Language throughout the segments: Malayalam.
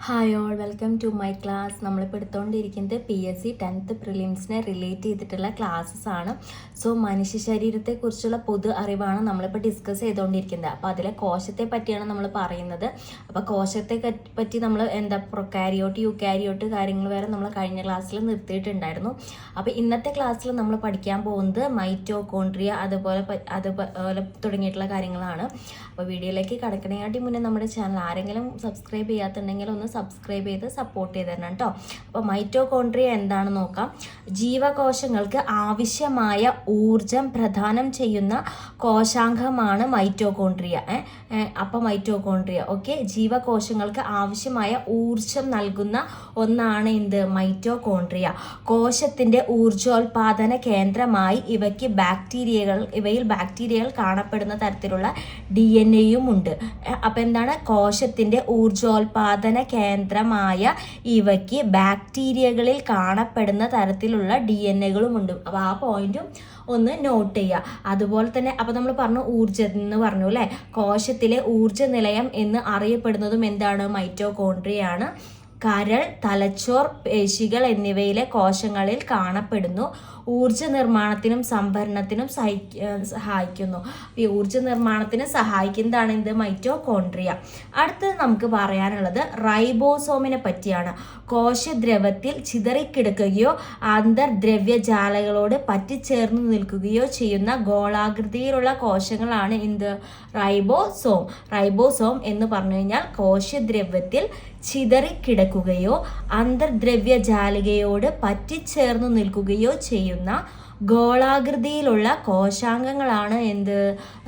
Hi all, welcome to my class. നമ്മളിപ്പോൾ എടുത്തുകൊണ്ടിരിക്കുന്നത് PSC 10th പ്രിലിംസിനെ റിലേറ്റ് ചെയ്തിട്ടുള്ള ക്ലാസ്സസ് ആണ്. സോ മനുഷ്യ ശരീരത്തെക്കുറിച്ചുള്ള പൊതു അറിവാണ് നമ്മളിപ്പോൾ ഡിസ്കസ് ചെയ്തുകൊണ്ടിരിക്കുന്നത്. അപ്പോൾ അതിലെ കോശത്തെ പറ്റിയാണ് നമ്മൾ പറയുന്നത്. അപ്പോൾ കോശത്തെ പറ്റി നമ്മൾ പ്രൊക്കാരിയോട്ട് യൂക്കാരിയോട്ട് കാര്യങ്ങൾ വരെ നമ്മൾ കഴിഞ്ഞ ക്ലാസ്സിൽ നിർത്തിയിട്ടുണ്ടായിരുന്നു. അപ്പോൾ ഇന്നത്തെ ക്ലാസ്സിൽ നമ്മൾ പഠിക്കാൻ പോകുന്നത് മൈറ്റോകോൺട്രിയ അതുപോലെ തുടങ്ങിയിട്ടുള്ള കാര്യങ്ങളാണ്. അപ്പോൾ വീഡിയോയിലേക്ക് കടക്കണേക്കാട്ടി മുന്നേ നമ്മുടെ ചാനൽ ആരെങ്കിലും സബ്സ്ക്രൈബ് ചെയ്യാത്തുണ്ടെങ്കിൽ ഒന്ന് സബ്സ്ക്രൈബ് ചെയ്ത് സപ്പോർട്ട് ചെയ്ത് തരണം കേട്ടോ. അപ്പോൾ മൈറ്റോകോൺട്രിയ എന്താണെന്ന് നോക്കാം. ജീവകോശങ്ങൾക്ക് ആവശ്യമായ ഊർജം പ്രദാനം ചെയ്യുന്ന കോശാംഗമാണ് മൈറ്റോകോൺട്രിയ. അപ്പോൾ മൈറ്റോകോൺട്രിയ ഓക്കെ, ജീവകോശങ്ങൾക്ക് ആവശ്യമായ ഊർജം നൽകുന്ന ഒന്നാണ് എന്ത് മൈറ്റോകോൺട്രിയ. കോശത്തിന്റെ ഊർജോൽപാദന കേന്ദ്രമായി ഇവയിൽ ബാക്ടീരിയകൾ കാണപ്പെടുന്ന തരത്തിലുള്ള DNA ഉണ്ട്. അപ്പം എന്താണ്, കോശത്തിന്റെ ഊർജോൽപാദന കേന്ദ്രമായ ഇവയ്ക്ക് ബാക്ടീരിയകളിൽ കാണപ്പെടുന്ന തരത്തിലുള്ള DNA ഉണ്ട്. അപ്പോൾ ആ പോയിന്റും ഒന്ന് നോട്ട് ചെയ്യുക. അതുപോലെ തന്നെ അപ്പോൾ നമ്മൾ പറഞ്ഞു ഊർജം എന്ന് പറഞ്ഞു അല്ലേ, കോശത്തിലെ ഊർജ നിലയം എന്ന് അറിയപ്പെടുന്നതും എന്താണ് മൈറ്റോകോൺട്രിയയാണ്. കരൾ, തലച്ചോർ, പേശികൾ എന്നിവയിലെ കോശങ്ങളിൽ കാണപ്പെടുന്നു. ഊർജ നിർമ്മാണത്തിനും സംഭരണത്തിനും സഹായിക്കുന്നു. ഈ ഊർജ നിർമ്മാണത്തിന് സഹായിക്കുന്നതാണ് എന്ത് മൈറ്റോകോൺട്രിയ. അടുത്തത് നമുക്ക് പറയാനുള്ളത് റൈബോസോമിനെ പറ്റിയാണ്. കോശദ്രവത്തിൽ ചിതറിക്കിടക്കുകയോ അന്തർദ്രവ്യജാലകളോട് പറ്റിച്ചേർന്ന് നിൽക്കുകയോ ചെയ്യുന്ന ഗോളാകൃതിയിലുള്ള കോശങ്ങളാണ് എന്ത് റൈബോസോം. റൈബോസോം എന്ന് പറഞ്ഞു കഴിഞ്ഞാൽ കോശദ്രവ്യത്തിൽ ചിതറിക്കിടക്കുകയോ അന്തർദ്രവ്യജാലികയോട് പറ്റിച്ചേർന്നു നിൽക്കുകയോ ചെയ്യുന്ന ഗോളാകൃതിയിലുള്ള കോശാംഗങ്ങളാണ് എന്ത്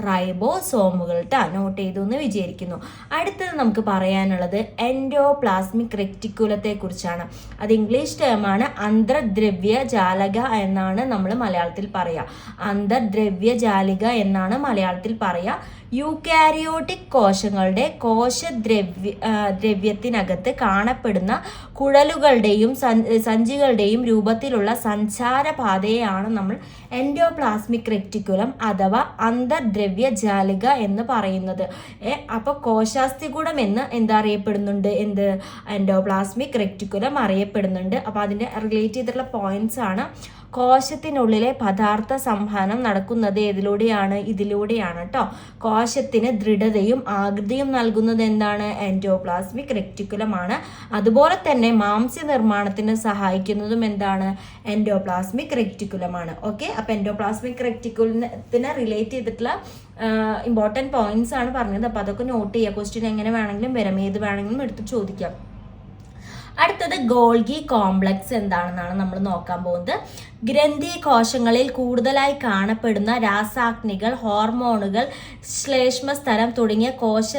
റൈബോസോമുകൾ. നോട്ട് ചെയ്തു എന്ന് വിചാരിക്കുന്നു. അടുത്തത് നമുക്ക് പറയാനുള്ളത് എൻഡോപ്ലാസ്മിക് റെക്ടിക്കുലത്തെ കുറിച്ചാണ്. അത് ഇംഗ്ലീഷ് ടേമാണ്. അന്തർദ്രവ്യജാലക എന്നാണ് നമ്മൾ മലയാളത്തിൽ പറയുക. അന്തർദ്രവ്യജാലിക എന്നാണ് മലയാളത്തിൽ പറയുക. യൂക്കാരിയോട്ടിക് കോശങ്ങളുടെ ദ്രവ്യത്തിനകത്ത് കാണപ്പെടുന്ന കുഴലുകളുടെയും സഞ്ചികളുടെയും രൂപത്തിലുള്ള സഞ്ചാരപാതയെയാണ് നമ്മൾ എൻഡോപ്ലാസ്മിക് റെക്ടിക്കുലം അഥവാ അന്തർദ്രവ്യജാലിക എന്ന് പറയുന്നത്. അപ്പോൾ കോശാസ്ഥികൂടം എന്ന് അറിയപ്പെടുന്നുണ്ട്, എൻഡോപ്ലാസ്മിക് റെക്ടിക്കുലം അറിയപ്പെടുന്നുണ്ട്. അപ്പോൾ അതിൻ്റെ റിലേറ്റ് ചെയ്തിട്ടുള്ള പോയിന്റ്സ് ആണ്. കോശത്തിനുള്ളിലെ പദാർത്ഥ സംവഹനം നടക്കുന്നത് ഇതിലൂടെയാണ് കേട്ടോ. കോശത്തിന് ദൃഢതയും ആകൃതിയും നൽകുന്നത് എന്താണ് എൻഡോപ്ലാസ്മിക് റെക്ടിക്കുലമാണ്. അതുപോലെ തന്നെ മാംസ്യ നിർമ്മാണത്തിന് സഹായിക്കുന്നതും എന്താണ് എൻഡോപ്ലാസ്മിക് റെക്ടിക്കുലമാണ്. ഓക്കെ, അപ്പോൾ എൻഡോപ്ലാസ്മിക് റെക്ടിക്കുലത്തിനെ റിലേറ്റ് ചെയ്തിട്ടുള്ള ഇമ്പോർട്ടൻറ്റ് പോയിന്റ്സ് ആണ് പറഞ്ഞത്. അപ്പോൾ അതൊക്കെ നോട്ട് ചെയ്യുക. ക്വസ്റ്റ്യൻ എങ്ങനെ വേണമെങ്കിലും വരാം, ഏത് വേണമെങ്കിലും എടുത്ത് ചോദിക്കാം. അടുത്തത് ഗോൾഗി കോംപ്ലക്സ് എന്താണെന്നാണ് നമ്മൾ നോക്കാൻ പോകുന്നത്. ഗ്രന്ഥി കോശങ്ങളിൽ കൂടുതലായി കാണപ്പെടുന്ന രാസാഗ്നികൾ, ഹോർമോണുകൾ, ശ്ലേഷ്മസ്തരം തുടങ്ങിയ കോശ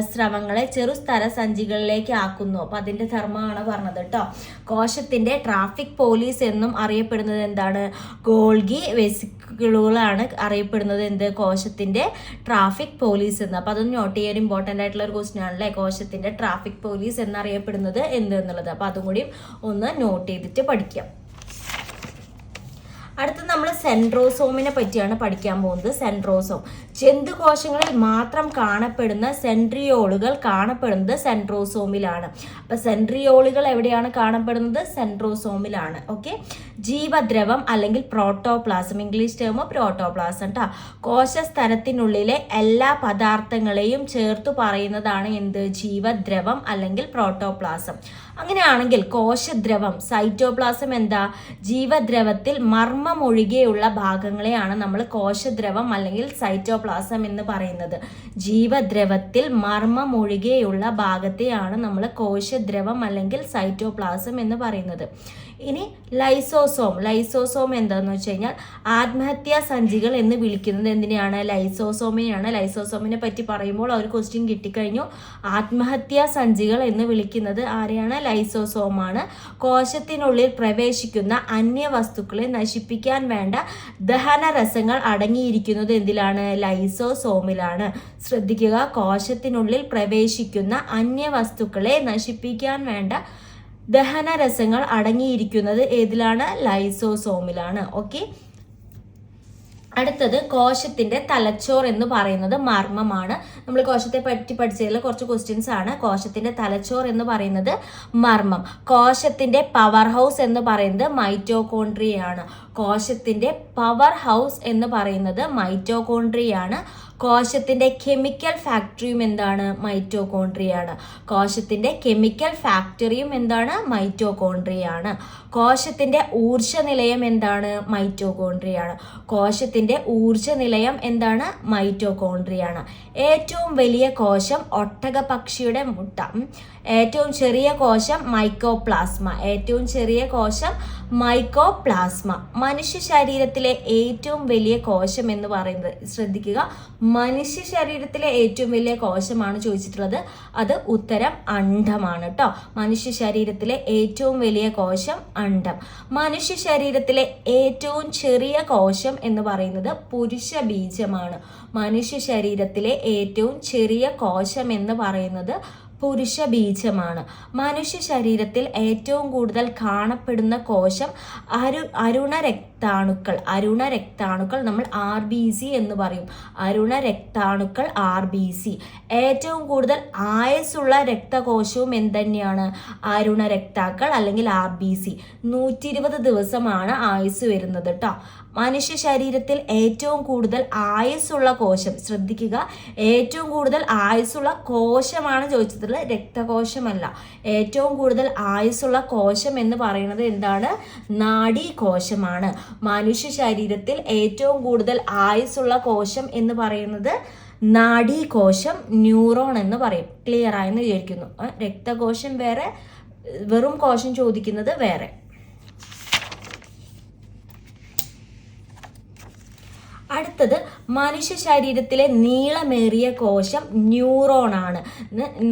സ്രവങ്ങളെ ചെറുസ്തര സഞ്ചികളിലേക്ക് ആക്കുന്നു. അപ്പോൾ അതിൻ്റെ ധർമ്മമാണ് പറഞ്ഞത് കേട്ടോ. കോശത്തിൻ്റെ ട്രാഫിക് പോലീസ് എന്നും അറിയപ്പെടുന്നത് എന്താണ് ഗോൾഗി വെസിക്കിളുകളാണ് അറിയപ്പെടുന്നത് കോശത്തിൻ്റെ ട്രാഫിക് പോലീസ് എന്ന്. അപ്പോൾ അതൊന്ന് നോട്ട് ചെയ്യാൻ ഇമ്പോർട്ടൻ്റ് ആയിട്ടുള്ള ഒരു ക്വസ്റ്റ്യൻ ആണല്ലേ, കോശത്തിൻ്റെ ട്രാഫിക് പോലീസ് എന്നറിയപ്പെടുന്നത് എന്നുള്ളത്. അപ്പോൾ അതും കൂടി ഒന്ന് നോട്ട് ചെയ്തിട്ട് പഠിക്കാം. അടുത്ത നമ്മൾ സെൻട്രോസോമിനെ പറ്റിയാണ് പഠിക്കാൻ പോകുന്നത്. സെൻട്രോസോം ജന്തുകോശങ്ങളിൽ മാത്രം കാണപ്പെടുന്ന സെൻട്രിയോളുകൾ കാണപ്പെടുന്നത് സെൻട്രോസോമിലാണ്. അപ്പം സെൻട്രിയോളുകൾ എവിടെയാണ് കാണപ്പെടുന്നത്? സെൻട്രോസോമിലാണ്. ഓക്കെ, ജീവദ്രവം അല്ലെങ്കിൽ പ്രോട്ടോപ്ലാസം, ഇംഗ്ലീഷ് ടേം പ്രോട്ടോപ്ലാസം കേട്ടോ. കോശസ്തരത്തിനുള്ളിലെ എല്ലാ പദാർത്ഥങ്ങളെയും ചേർത്തു പറയുന്നതാണ് ജീവദ്രവം അല്ലെങ്കിൽ പ്രോട്ടോപ്ലാസം. അങ്ങനെയാണെങ്കിൽ കോശദ്രവം സൈറ്റോപ്ലാസം ജീവദ്രവത്തിൽ മർമ്മമൊഴികെയുള്ള ഭാഗങ്ങളെയാണ് നമ്മൾ കോശദ്രവം അല്ലെങ്കിൽ സൈറ്റോപ്ലാസം എന്ന് പറയുന്നത്. ജീവദ്രവത്തിൽ മർമ്മമൊഴികെയുള്ള ഭാഗത്തെയാണ് നമ്മൾ കോശദ്രവം അല്ലെങ്കിൽ സൈറ്റോപ്ലാസം എന്ന് പറയുന്നത്. ഇനി ലൈസോസോം എന്താണെന്ന് വെച്ച് കഴിഞ്ഞാൽ ആത്മഹത്യാ സഞ്ചികൾ എന്ന് വിളിക്കുന്നത് എന്തിനെയാണ്? ലൈസോസോമിനെയാണ്. ലൈസോസോമിനെ പറ്റി പറയുമ്പോൾ ഒരു ക്വസ്റ്റ്യൻ കിട്ടിക്കഴിഞ്ഞു. ആത്മഹത്യാ സഞ്ചികൾ എന്ന് വിളിക്കുന്നത് ആരെയാണ്? ലൈസോസോമാണ്. കോശത്തിനുള്ളിൽ പ്രവേശിക്കുന്ന അന്യവസ്തുക്കളെ നശിപ്പിക്കാൻ വേണ്ട ദഹനരസങ്ങൾ അടങ്ങിയിരിക്കുന്നത് എന്തിലാണ്? ലൈസോസോമിലാണ്. ശ്രദ്ധിക്കുക, കോശത്തിനുള്ളിൽ പ്രവേശിക്കുന്ന അന്യവസ്തുക്കളെ നശിപ്പിക്കാൻ വേണ്ട ദഹനരസങ്ങൾ അടങ്ങിയിരിക്കുന്നത് ഏതിലാണ്? ലൈസോസോമിലാണ്. ഓക്കെ, അടുത്തത് കോശത്തിന്റെ തലച്ചോർ എന്ന് പറയുന്നത് മർമ്മമാണ്. നമ്മൾ കോശത്തെ പറ്റി പഠിച്ചതിൽ കുറച്ച് ക്വസ്റ്റ്യൻസ് ആണ്. കോശത്തിന്റെ തലച്ചോർ എന്ന് പറയുന്നത് മർമ്മം. കോശത്തിന്റെ പവർ ഹൗസ് എന്ന് പറയുന്നത് മൈറ്റോകോൺട്രിയയാണ്. കോശത്തിന്റെ പവർ ഹൗസ് എന്ന് പറയുന്നത് മൈറ്റോകോൺട്രിയയാണ്. കോശത്തിന്റെ കെമിക്കൽ ഫാക്ടറിയും എന്താണ്? മൈറ്റോകോൺട്രിയയാണ്. കോശത്തിന്റെ കെമിക്കൽ ഫാക്ടറിയും എന്താണ്? മൈറ്റോകോൺട്രിയയാണ്. കോശത്തിന്റെ ഊർജ നിലയം എന്താണ്? മൈറ്റോകോൺട്രിയയാണ്. കോശത്തിന്റെ ഊർജ നിലയം എന്താണ്? മൈറ്റോകോൺട്രിയയാണ്. ഏറ്റവും വലിയ കോശം ഒട്ടകപക്ഷിയുടെ മുട്ട. ഏറ്റവും ചെറിയ കോശം മൈക്കോപ്ലാസ്മ. ഏറ്റവും ചെറിയ കോശം മൈക്കോപ്ലാസ്മ. മനുഷ്യ ശരീരത്തിലെ ഏറ്റവും വലിയ കോശം എന്ന് പറയുന്നത്, ശ്രദ്ധിക്കുക, മനുഷ്യ ശരീരത്തിലെ ഏറ്റവും വലിയ കോശമാണ് ചോദിച്ചിട്ടുള്ളത്. അത് ഉത്തരം അണ്ഡമാണ് കേട്ടോ. മനുഷ്യ ശരീരത്തിലെ ഏറ്റവും വലിയ കോശം അണ്ഡം. മനുഷ്യ ശരീരത്തിലെ ഏറ്റവും ചെറിയ കോശം എന്ന് പറയുന്നത് പുരുഷ ബീജമാണ്. മനുഷ്യ ശരീരത്തിലെ ഏറ്റവും ചെറിയ കോശം എന്ന് പറയുന്നത് പുരുഷ ബീജമാണ്. മനുഷ്യ ശരീരത്തിൽ ഏറ്റവും കൂടുതൽ കാണപ്പെടുന്ന കോശം അരുണരക്താണുക്കൾ. അരുണരക്താണുക്കൾ നമ്മൾ RBC എന്ന് പറയും. അരുണരക്താണുക്കൾ RBC. ഏറ്റവും കൂടുതൽ ആയുസ്സുള്ള രക്തകോശവും എന്തുതന്നെയാണ്? അരുണരക്താക്കൾ അല്ലെങ്കിൽ RBC. 120 ദിവസമാണ് ആയുസ് വരുന്നത് കേട്ടോ. മനുഷ്യ ശരീരത്തിൽ ഏറ്റവും കൂടുതൽ ആയുസ്സുള്ള കോശം, ശ്രദ്ധിക്കുക, ഏറ്റവും കൂടുതൽ ആയുസ്സുള്ള കോശമാണ് ചോദിച്ചിട്ടുള്ളത്, രക്തകോശമല്ല. ഏറ്റവും കൂടുതൽ ആയുസ്സുള്ള കോശം എന്ന് പറയുന്നത് എന്താണ്? നാഡീകോശമാണ്. മനുഷ്യ ശരീരത്തിൽ ഏറ്റവും കൂടുതൽ ആയുസ്സുള്ള കോശം എന്ന് പറയുന്നത് നാഡീകോശം, ന്യൂറോൺ എന്ന് പറയും. ക്ലിയർ ആയെന്ന് വിചാരിക്കുന്നു. രക്തകോശം വേറെ, വെറും കോശം ചോദിക്കുന്നത് വേറെ. അടുത്തത് മനുഷ്യ ശരീരത്തിലെ നീളമേറിയ കോശം ന്യൂറോൺ ആണ്.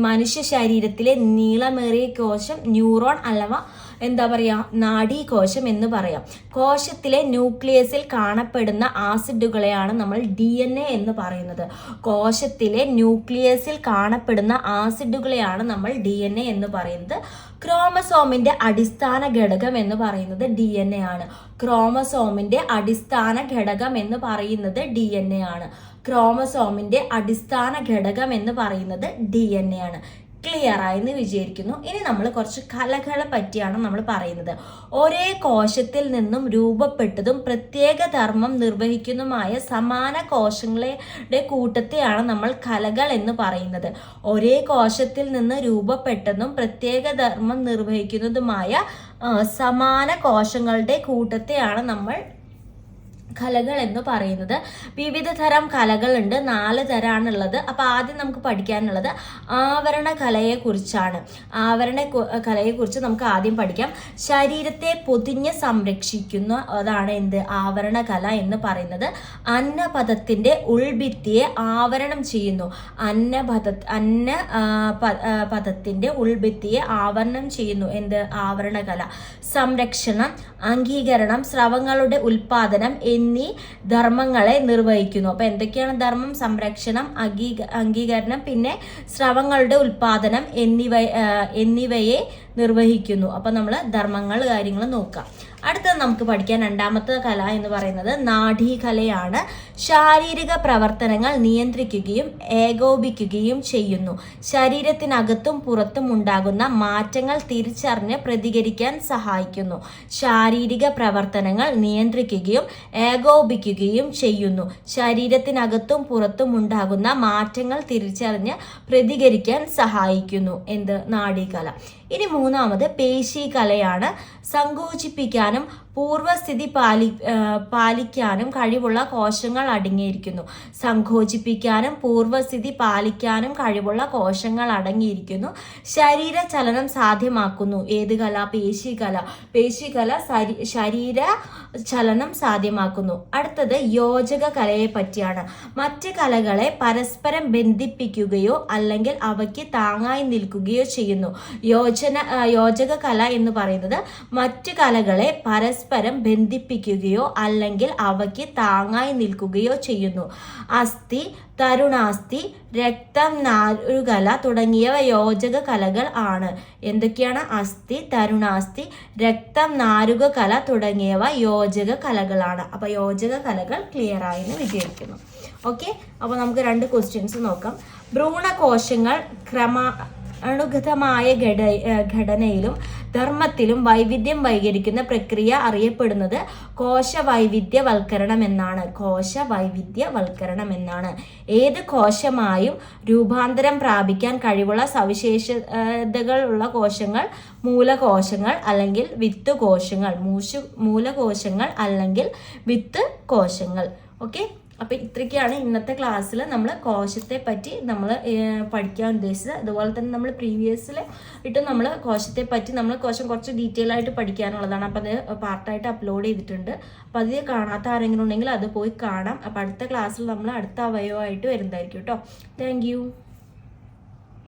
മനുഷ്യ ശരീരത്തിലെ നീളമേറിയ കോശം ന്യൂറോൺ അഥവാ എന്താ പറയുക, നാഡീകോശം എന്ന് പറയാം. കോശത്തിലെ ന്യൂക്ലിയസിൽ കാണപ്പെടുന്ന ആസിഡുകളെയാണ് നമ്മൾ DNA എന്ന് പറയുന്നത്. കോശത്തിലെ ന്യൂക്ലിയസിൽ കാണപ്പെടുന്ന ആസിഡുകളെയാണ് നമ്മൾ DNA എന്ന് പറയുന്നത്. ക്രോമസോമിന്റെ അടിസ്ഥാന ഘടകം എന്ന് പറയുന്നത് DNA ആണ്. ക്രോമസോമിന്റെ അടിസ്ഥാന ഘടകം എന്ന് പറയുന്നത് DNA ആണ്. ക്രോമസോമിന്റെ അടിസ്ഥാന ഘടകം എന്ന് പറയുന്നത് DNA ആണ്. ക്ലിയർ ആയെന്ന് വിചാരിക്കുന്നു. ഇനി നമ്മൾ കുറച്ച് കലകളെ പറ്റിയാണ് നമ്മൾ പറയുന്നത്. ഒരേ കോശത്തിൽ നിന്നും രൂപപ്പെട്ടതും പ്രത്യേക ധർമ്മം നിർവഹിക്കുന്നതുമായ സമാന കോശങ്ങളുടെ കൂട്ടത്തെയാണ് നമ്മൾ കലകൾ എന്ന് പറയുന്നത്. ഒരേ കോശത്തിൽ നിന്ന് രൂപപ്പെട്ടതും പ്രത്യേക ധർമ്മം നിർവഹിക്കുന്നതുമായ സമാന കോശങ്ങളുടെ കൂട്ടത്തെയാണ് നമ്മൾ കലകൾ എന്ന് പറയുന്നത്. വിവിധ തരം കലകളുണ്ട്, 4 തരമാണുള്ളത്. അപ്പോൾ ആദ്യം നമുക്ക് പഠിക്കാനുള്ളത് ആവരണ കലയെക്കുറിച്ചാണ്. ആവരണ കലയെക്കുറിച്ച് നമുക്ക് ആദ്യം പഠിക്കാം. ശരീരത്തെ പൊതിഞ്ഞ് സംരക്ഷിക്കുന്ന അതാണ് എന്ത്? ആവരണ കല എന്ന് പറയുന്നത്. അന്നപഥത്തിന്റെ ഉൾഭിത്തിയെ ആവരണം ചെയ്യുന്നു. പഥത്തിന്റെ ഉൾഭിത്തിയെ ആവരണം ചെയ്യുന്നു. എന്ത്? ആവരണ കല. സംരക്ഷണം, അംഗീകരണം, സ്രവങ്ങളുടെ ഉൽപാദനം എന്നീ ധർമ്മങ്ങളെ നിർവഹിക്കുന്നു. അപ്പോൾ എന്തൊക്കെയാണ് ധർമ്മം? സംരക്ഷണം, അംഗീകരണം, പിന്നെ സ്രവങ്ങളുടെ ഉൽപാദനം എന്നിവയെ നിർവഹിക്കുന്നു. അപ്പോൾ നമ്മൾ ധർമ്മങ്ങൾ കാര്യങ്ങൾ നോക്കാം. അടുത്തത് നമുക്ക് പഠിക്കാൻ രണ്ടാമത്തെ കല എന്ന് പറയുന്നത് നാഡീകലയാണ്. ശാരീരിക പ്രവർത്തനങ്ങൾ നിയന്ത്രിക്കുകയും ഏകോപിക്കുകയും ചെയ്യുന്നു. ശരീരത്തിനകത്തും പുറത്തും ഉണ്ടാകുന്ന മാറ്റങ്ങൾ തിരിച്ചറിഞ്ഞ് പ്രതികരിക്കാൻ സഹായിക്കുന്നു. ശാരീരിക പ്രവർത്തനങ്ങൾ നിയന്ത്രിക്കുകയും ഏകോപിക്കുകയും ചെയ്യുന്നു. ശരീരത്തിനകത്തും പുറത്തും ഉണ്ടാകുന്ന മാറ്റങ്ങൾ തിരിച്ചറിഞ്ഞ് പ്രതികരിക്കാൻ സഹായിക്കുന്നു. എന്ത്? നാഡീകല. ഇനി മൂന്നാമത് പേശീകലയാണ്. സങ്കോചിപ്പിക്കാനും പൂർവസ്ഥിതി പാലിക്കാനും കഴിവുള്ള കോശങ്ങൾ അടങ്ങിയിരിക്കുന്നു. സങ്കോചിപ്പിക്കാനും പൂർവസ്ഥിതി പാലിക്കാനും കഴിവുള്ള കോശങ്ങൾ അടങ്ങിയിരിക്കുന്നു. ശരീര ചലനം സാധ്യമാക്കുന്നു. ഏത് കല? പേശീകല. പേശീകല ശരീര ചലനം സാധ്യമാക്കുന്നു. അടുത്തത് യോജക കലയെ പറ്റിയാണ്. മറ്റ് കലകളെ പരസ്പരം ബന്ധിപ്പിക്കുകയോ അല്ലെങ്കിൽ അവയ്ക്ക് താങ്ങായി നിൽക്കുകയോ ചെയ്യുന്നു. യോജക കല എന്ന് പറയുന്നത് മറ്റ് കലകളെ പരസ്പരം പരസ്പരം ബന്ധിപ്പിക്കുകയോ അല്ലെങ്കിൽ അവയ്ക്ക് താങ്ങായി നിൽക്കുകയോ ചെയ്യുന്നു. അസ്ഥി, തരുണാസ്ഥി, രക്തം, നാരുകല തുടങ്ങിയവ യോജക കലകൾ ആണ്. എന്തൊക്കെയാണ്? അസ്ഥി, തരുണാസ്ഥി, രക്തം, നാരുക കല തുടങ്ങിയവ യോജക കലകളാണ്. അപ്പൊ യോജക കലകൾ ക്ലിയർ ആയെന്ന് വിചാരിക്കുന്നു. ഓക്കെ, അപ്പോൾ നമുക്ക് 2 ക്വസ്റ്റ്യൻസ് നോക്കാം. ഭ്രൂണകോശങ്ങൾ ക്രമാനുഗതമായ ഘടനയിലും ധർമ്മത്തിലും വൈവിധ്യം വൈകരിക്കുന്ന പ്രക്രിയ അറിയപ്പെടുന്നത് കോശവൈവിധ്യവൽക്കരണം എന്നാണ്. കോശവൈവിധ്യവൽക്കരണം എന്നാണ്. ഏത് കോശമായും രൂപാന്തരം പ്രാപിക്കാൻ കഴിവുള്ള സവിശേഷതകളുള്ള കോശങ്ങൾ മൂലകോശങ്ങൾ അല്ലെങ്കിൽ വിത്ത് കോശങ്ങൾ. മൂലകോശങ്ങൾ അല്ലെങ്കിൽ വിത്ത് കോശങ്ങൾ. ഓക്കെ, അപ്പം ഇത്രയ്ക്കാണ് ഇന്നത്തെ ക്ലാസ്സിൽ നമ്മൾ കോശത്തെ പറ്റി നമ്മൾ പഠിക്കാൻ ഉദ്ദേശിച്ചത്. അതുപോലെ തന്നെ നമ്മൾ പ്രീവിയസിൽ നമ്മൾ കോശത്തെ പറ്റി നമ്മൾ കോശം കുറച്ച് ഡീറ്റെയിൽ ആയിട്ട് പഠിക്കാനുള്ളതാണ്. അപ്പം അത് പാർട്ടായിട്ട് അപ്ലോഡ് ചെയ്തിട്ടുണ്ട്. അപ്പം അത് കാണാത്ത ആരെങ്കിലും ഉണ്ടെങ്കിൽ അത് പോയി കാണാം. അപ്പം അടുത്ത ക്ലാസ്സിൽ നമ്മൾ അടുത്ത അവയവമായിട്ട് വരുന്നതായിരിക്കും കേട്ടോ. താങ്ക്